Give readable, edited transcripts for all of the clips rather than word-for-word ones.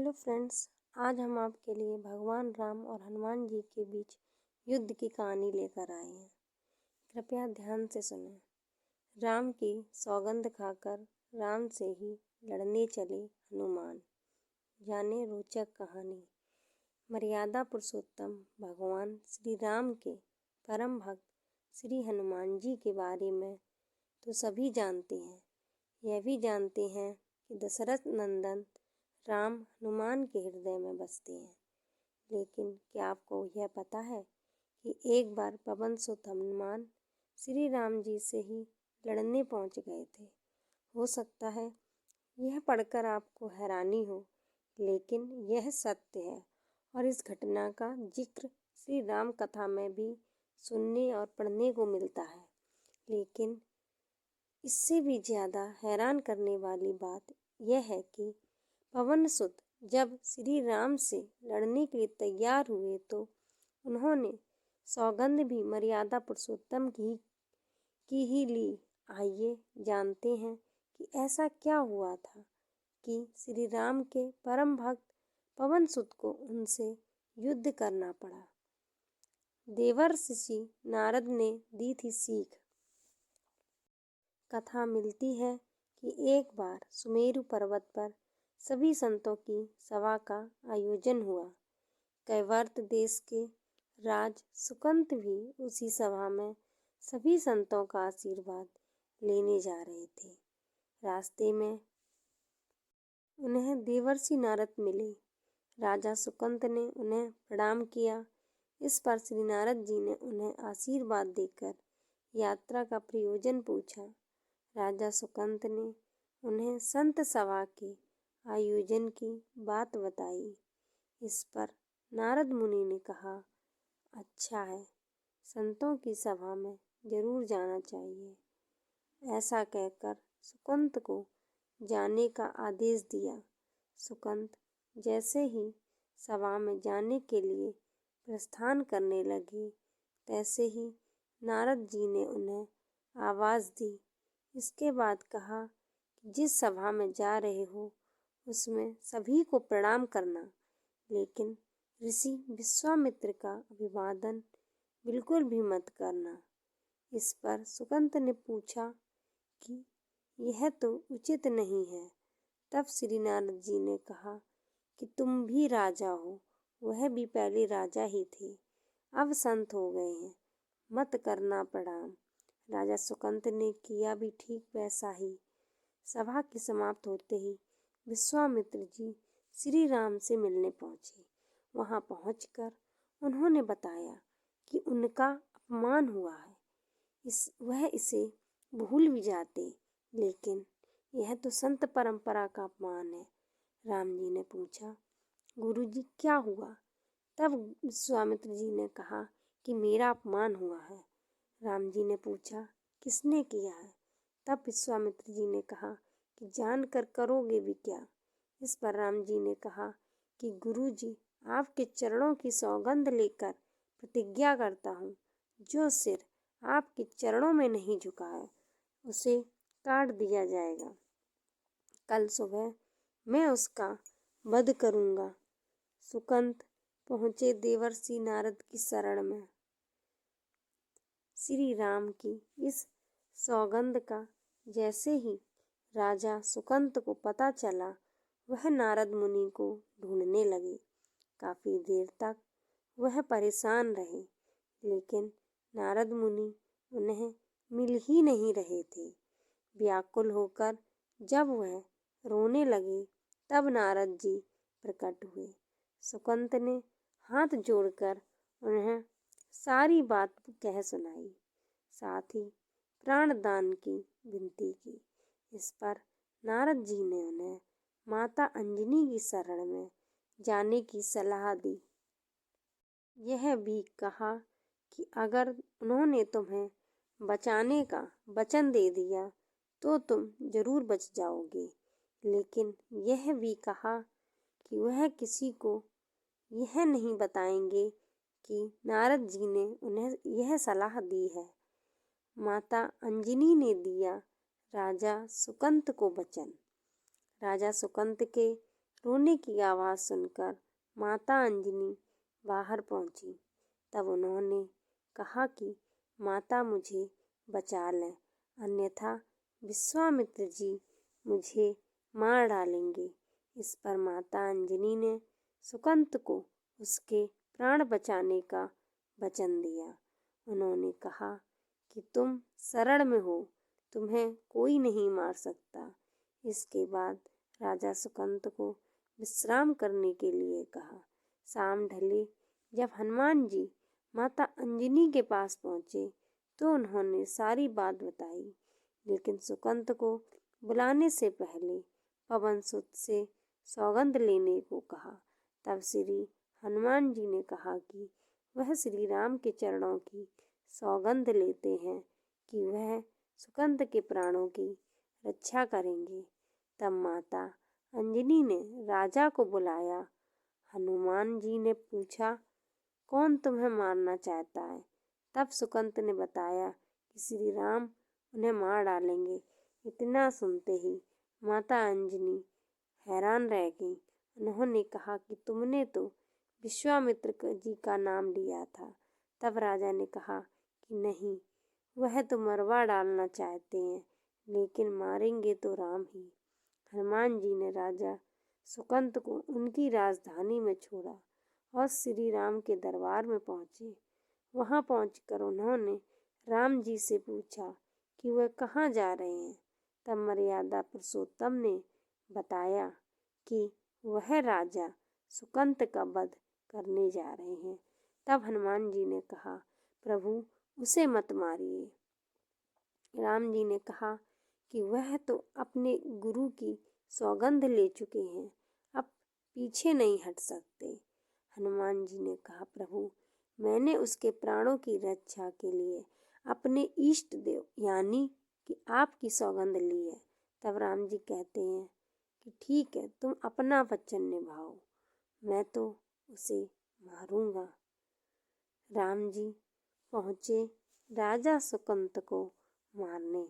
Hello friends, आज हम आपके लिए भगवान राम और हनुमान जी के बीच युद्ध की कहानी लेकर आए हैं। कृपया ध्यान से सुनें। राम की सौगंध खाकर राम से ही लड़ने चले हनुमान। जाने रोचक कहानी। मर्यादा पुरुषोत्तम भगवान श्री राम के परम भक्त श्री हनुमान जी के बारे में तो सभी जानते हैं। यह भी जानते हैं कि दशरथ नंदन राम हनुमान के हृदय में बसते हैं। लेकिन क्या आपको यह पता है कि एक बार पवन सुत हनुमान श्री राम जी से ही लड़ने पहुंच गए थे। हो सकता है यह पढ़कर आपको हैरानी हो, लेकिन यह सत्य है और इस घटना का जिक्र श्री राम कथा में भी सुनने और पढ़ने को मिलता है। लेकिन इससे भी ज़्यादा हैरान करने वाली बात यह है कि पवन सुत जब श्री राम से लड़ने के लिए तैयार हुए तो उन्होंने सौगंध भी मर्यादा पुरुषोत्तम की ही ली। आइए जानते हैं कि ऐसा क्या हुआ था कि श्री राम के परम भक्त पवन सुत को उनसे युद्ध करना पड़ा। देवर्षि नारद ने दी थी सीख। कथा मिलती है कि एक बार सुमेरु पर्वत पर सभी संतों की सभा का आयोजन हुआ। कैवर्त देश के राज सुकंत भी उसी सभा में सभी संतों का आशीर्वाद लेने जा रहे थे। रास्ते में उन्हें देवर्षि नारद मिले। राजा सुकंत ने उन्हें प्रणाम किया। इस पर श्री नारद जी ने उन्हें आशीर्वाद देकर यात्रा का प्रयोजन पूछा। राजा सुकंत ने उन्हें संत सभा के आयोजन की बात बताई। इस पर नारद मुनि ने कहा, अच्छा है, संतों की सभा में जरूर जाना चाहिए। ऐसा कहकर सुकंत को जाने का आदेश दिया। सुकंत जैसे ही सभा में जाने के लिए प्रस्थान करने लगे, तैसे ही नारद जी ने उन्हें आवाज़ दी। इसके बाद कहा कि जिस सभा में जा रहे हो उसमें सभी को प्रणाम करना, लेकिन ऋषि विश्वामित्र का अभिवादन बिल्कुल भी मत करना। इस पर सुकंत ने पूछा कि यह तो उचित नहीं है। तब श्री नारद जी ने कहा कि तुम भी राजा हो, वह भी पहले राजा ही थे, अब संत हो गए हैं, मत करना प्रणाम। राजा सुकंत ने किया भी ठीक वैसा ही। सभा के समाप्त होते ही विश्वामित्र जी श्री राम से मिलने पहुंचे। वहां पहुंचकर उन्होंने बताया कि उनका अपमान हुआ है। वह इसे भूल भी जाते, लेकिन यह तो संत परंपरा का अपमान है। राम जी ने पूछा, गुरुजी क्या हुआ? तब विश्वामित्र जी ने कहा कि मेरा अपमान हुआ है। राम जी ने पूछा, किसने किया है? तब विश्वामित्र जी ने कहा कि जानकर करोगे भी क्या? इस पर राम जी ने कहा कि गुरुजी, आपके चरणों की सौगंध लेकर प्रतिज्ञा करता हूँ, जो सिर आपके चरणों में नहीं झुकाए उसे काट दिया जाएगा। कल सुबह मैं उसका वध करूँगा। सुकंत पहुँचे देवर्षि नारद की शरण में। श्री राम की इस सौगंध का जैसे ही राजा सुकंत को पता चला, वह नारद मुनि को ढूंढने लगे। काफी देर तक वह परेशान रहे, लेकिन नारद मुनि उन्हें मिल ही नहीं रहे थे। व्याकुल होकर जब वह रोने लगे, तब नारद जी प्रकट हुए। सुकंत ने हाथ जोड़कर उन्हें सारी बात कह सुनाई, साथ ही प्राणदान की विनती की। इस पर नारद जी ने उन्हें माता अंजनी की शरण में जाने की सलाह दी। यह भी कहा कि अगर उन्होंने तुम्हें बचाने का वचन दे दिया तो तुम जरूर बच जाओगे, लेकिन यह भी कहा कि वह किसी को यह नहीं बताएंगे कि नारद जी ने उन्हें यह सलाह दी है। माता अंजनी ने दिया राजा सुकंत को वचन। राजा सुकंत के रोने की आवाज़ सुनकर माता अंजनी बाहर पहुंची। तब उन्होंने कहा कि माता मुझे बचा लें, अन्यथा विश्वामित्र जी मुझे मार डालेंगे। इस पर माता अंजनी ने सुकंत को उसके प्राण बचाने का वचन दिया। उन्होंने कहा कि तुम शरण में हो, तुम्हें कोई नहीं मार सकता। इसके बाद राजा सुकंत को विश्राम करने के लिए कहा। शाम ढली जब हनुमान जी माता अंजनी के पास पहुँचे तो उन्होंने सारी बात बताई, लेकिन सुकंत को बुलाने से पहले पवन सुत से सौगंध लेने को कहा। तब श्री हनुमान जी ने कहा कि वह श्री राम के चरणों की सौगंध लेते हैं कि वह सुकंत के प्राणों की रक्षा करेंगे। तब माता अंजनी ने राजा को बुलाया। हनुमान जी ने पूछा, कौन तुम्हें मारना चाहता है? तब सुकंत ने बताया कि श्री राम उन्हें मार डालेंगे। इतना सुनते ही माता अंजनी हैरान रह गई। उन्होंने कहा कि तुमने तो विश्वामित्र जी का नाम लिया था। तब राजा ने कहा कि नहीं, वह तो मरवा डालना चाहते हैं, लेकिन मारेंगे तो राम ही। हनुमान जी ने राजा सुकंत को उनकी राजधानी में छोड़ा और श्री राम के दरबार में पहुँचे। वहाँ पहुँचकर उन्होंने राम जी से पूछा कि वह कहाँ जा रहे हैं। तब मर्यादा पुरुषोत्तम ने बताया कि वह राजा सुकंत का वध करने जा रहे हैं। तब हनुमान जी ने कहा, प्रभु उसे मत मारिए। राम जी ने कहा कि वह तो अपने गुरु की सौगंध ले चुके हैं, अब पीछे नहीं हट सकते। हनुमान जी ने कहा, प्रभु मैंने उसके प्राणों की रक्षा के लिए अपने इष्ट देव यानी कि आपकी सौगंध ली है। तब राम जी कहते हैं कि ठीक है, तुम अपना वचन निभाओ, मैं तो उसे मारूंगा। राम जी पहुँचे राजा सुकंत को मारने।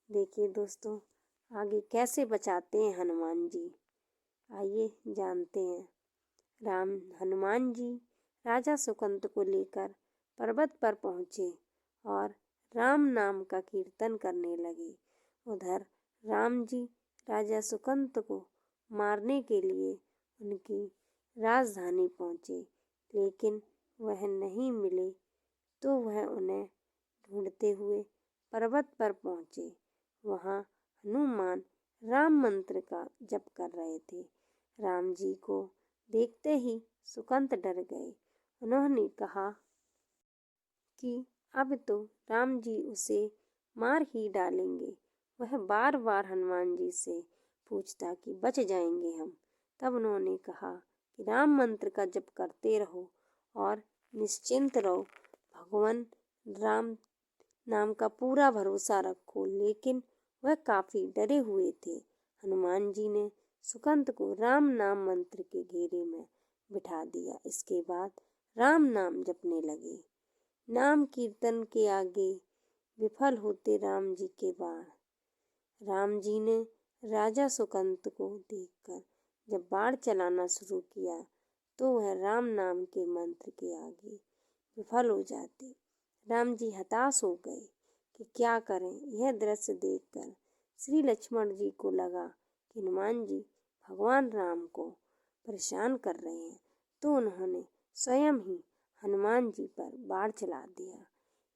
देखिए दोस्तों, आगे कैसे बचाते हैं हनुमान जी, आइए जानते हैं। हनुमान जी राजा सुकंत को लेकर पर्वत पर पहुँचे और राम नाम का कीर्तन करने लगे। उधर राम जी राजा सुकंत को मारने के लिए उनकी राजधानी पहुँचे, लेकिन वह नहीं मिले तो वह उन्हें ढूंढते हुए पर्वत पर पहुँचे। वहाँ हनुमान राम मंत्र का जप कर रहे थे। राम जी को देखते ही सुकंत डर गए। उन्होंने कहा कि अब तो राम जी उसे मार ही डालेंगे। वह बार बार हनुमान जी से पूछता कि बच जाएंगे हम। तब उन्होंने कहा कि राम मंत्र का जप करते रहो और निश्चिंत रहो, भगवान राम नाम का पूरा भरोसा रखो। लेकिन वह काफी डरे हुए थे। हनुमान जी ने सुकंत को राम नाम मंत्र के घेरे में बिठा दिया। इसके बाद राम नाम जपने लगे। नाम कीर्तन के आगे विफल होते राम जी के बाण। राम जी ने राजा सुकंत को देखकर जब बाण चलाना शुरू किया तो वह राम नाम के मंत्र के आगे विफल हो जाते। राम जी हताश हो गए कि क्या करें। यह दृश्य देखकर श्री लक्ष्मण जी को लगा कि हनुमान जी भगवान राम को परेशान कर रहे हैं, तो उन्होंने स्वयं ही हनुमान जी पर बाण चला दिया।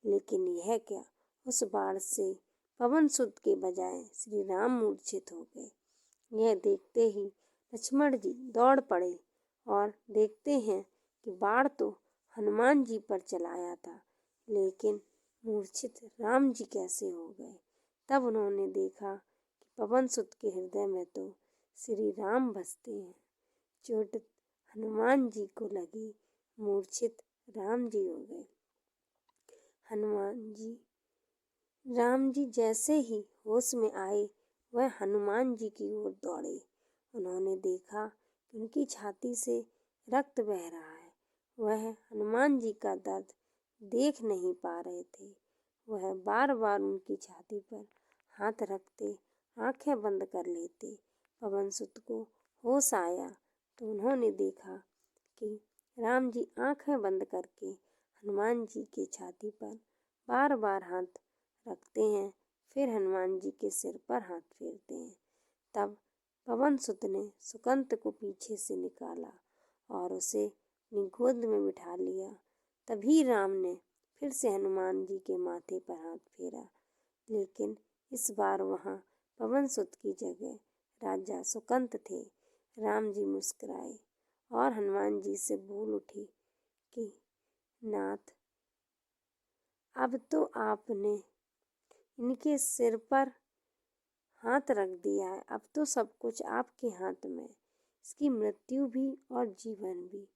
लेकिन यह क्या, उस बाण से पवन सुत के बजाय श्री राम मूर्छित हो गए। यह देखते ही लक्ष्मण जी दौड़ पड़े और देखते हैं कि बाण तो हनुमान जी पर चलाया था, लेकिन मूर्छित राम जी कैसे हो गए। तब उन्होंने देखा कि पवन सुत के हृदय में तो श्री राम बसते हैं। चोट हनुमान जी को लगी, मूर्छित राम जी हो गए। राम जी जैसे ही होश में आए, वह हनुमान जी की ओर दौड़े। उन्होंने देखा कि उनकी छाती से रक्त बह रहा है। वह हनुमान जी का दर्द देख नहीं पा रहे थे। वह बार बार उनकी छाती पर हाथ रखते, आंखें बंद कर लेते। पवन सुत को होश आया तो उन्होंने देखा कि राम जी आंखें बंद करके हनुमान जी की छाती पर बार बार हाथ रखते हैं, फिर हनुमान जी के सिर पर हाथ फेरते हैं। तब पवन सुत ने सुकंत को पीछे से निकाला और उसे अपनी गोद में बिठा लिया। तभी राम ने फिर से हनुमान जी के माथे पर हाथ फेरा, लेकिन इस बार वहाँ पवन सुत की जगह राजा सुकंत थे। राम जी मुस्कुराए और हनुमान जी से बोल उठे कि नाथ, अब तो आपने इनके सिर पर हाथ रख दिया है, अब तो सब कुछ आपके हाथ में, इसकी मृत्यु भी और जीवन भी।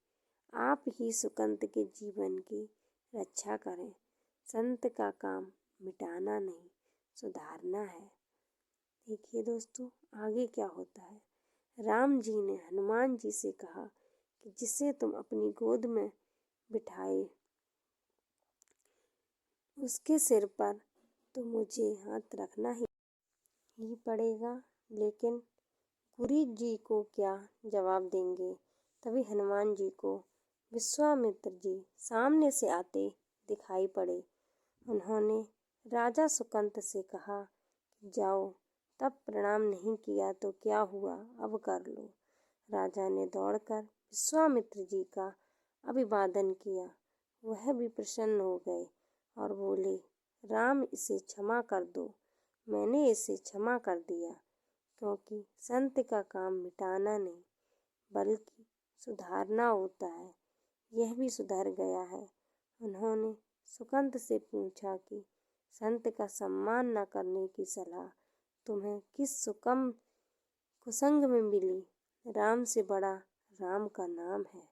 आप ही सुकंत के जीवन की रक्षा करें। संत का काम मिटाना नहीं, सुधारना है। देखिए दोस्तों, आगे क्या होता है। राम जी ने हनुमान जी से कहा कि जिसे तुम अपनी गोद में बिठाए, उसके सिर पर तो मुझे हाथ रखना ही पड़ेगा। लेकिन गुरु जी को क्या जवाब देंगे। तभी हनुमान जी को विश्वामित्र जी सामने से आते दिखाई पड़े। उन्होंने राजा सुकंत से कहा, जाओ, तब प्रणाम नहीं किया तो क्या हुआ, अब कर लो। राजा ने दौड़कर विश्वामित्र जी का अभिवादन किया। वह भी प्रसन्न हो गए और बोले, राम, इसे क्षमा कर दो। मैंने इसे क्षमा कर दिया, क्योंकि संत का काम मिटाना नहीं बल्कि सुधारना होता है। यह भी सुधर गया है। उन्होंने सुकंत से पूछा कि संत का सम्मान न करने की सलाह तुम्हें किस सुकम कुसंग में मिली। राम से बड़ा राम का नाम है।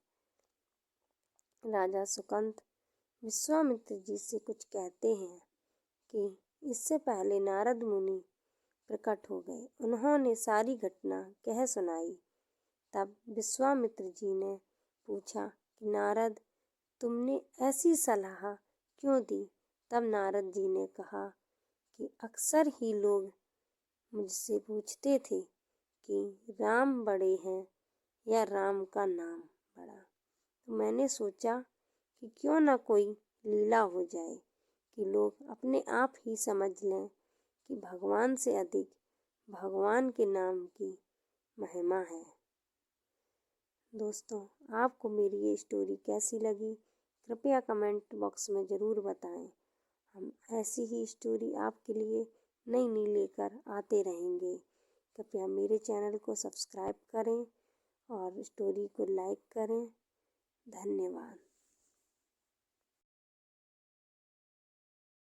राजा सुकंत विश्वामित्र जी से कुछ कहते हैं कि इससे पहले नारद मुनि प्रकट हो गए। उन्होंने सारी घटना कह सुनाई। तब विश्वामित्र जी ने पूछा कि नारद, तुमने ऐसी सलाह क्यों दी। तब नारद जी ने कहा कि अक्सर ही लोग मुझसे पूछते थे कि राम बड़े हैं या राम का नाम बड़ा। तो मैंने सोचा कि क्यों ना कोई लीला हो जाए कि लोग अपने आप ही समझ लें कि भगवान से अधिक भगवान के नाम की महिमा है। दोस्तों, आपको मेरी ये स्टोरी कैसी लगी, कृपया कमेंट बॉक्स में ज़रूर बताएं। हम ऐसी ही स्टोरी आपके लिए नई नई लेकर आते रहेंगे। कृपया मेरे चैनल को सब्सक्राइब करें और स्टोरी को लाइक करें। धन्यवाद।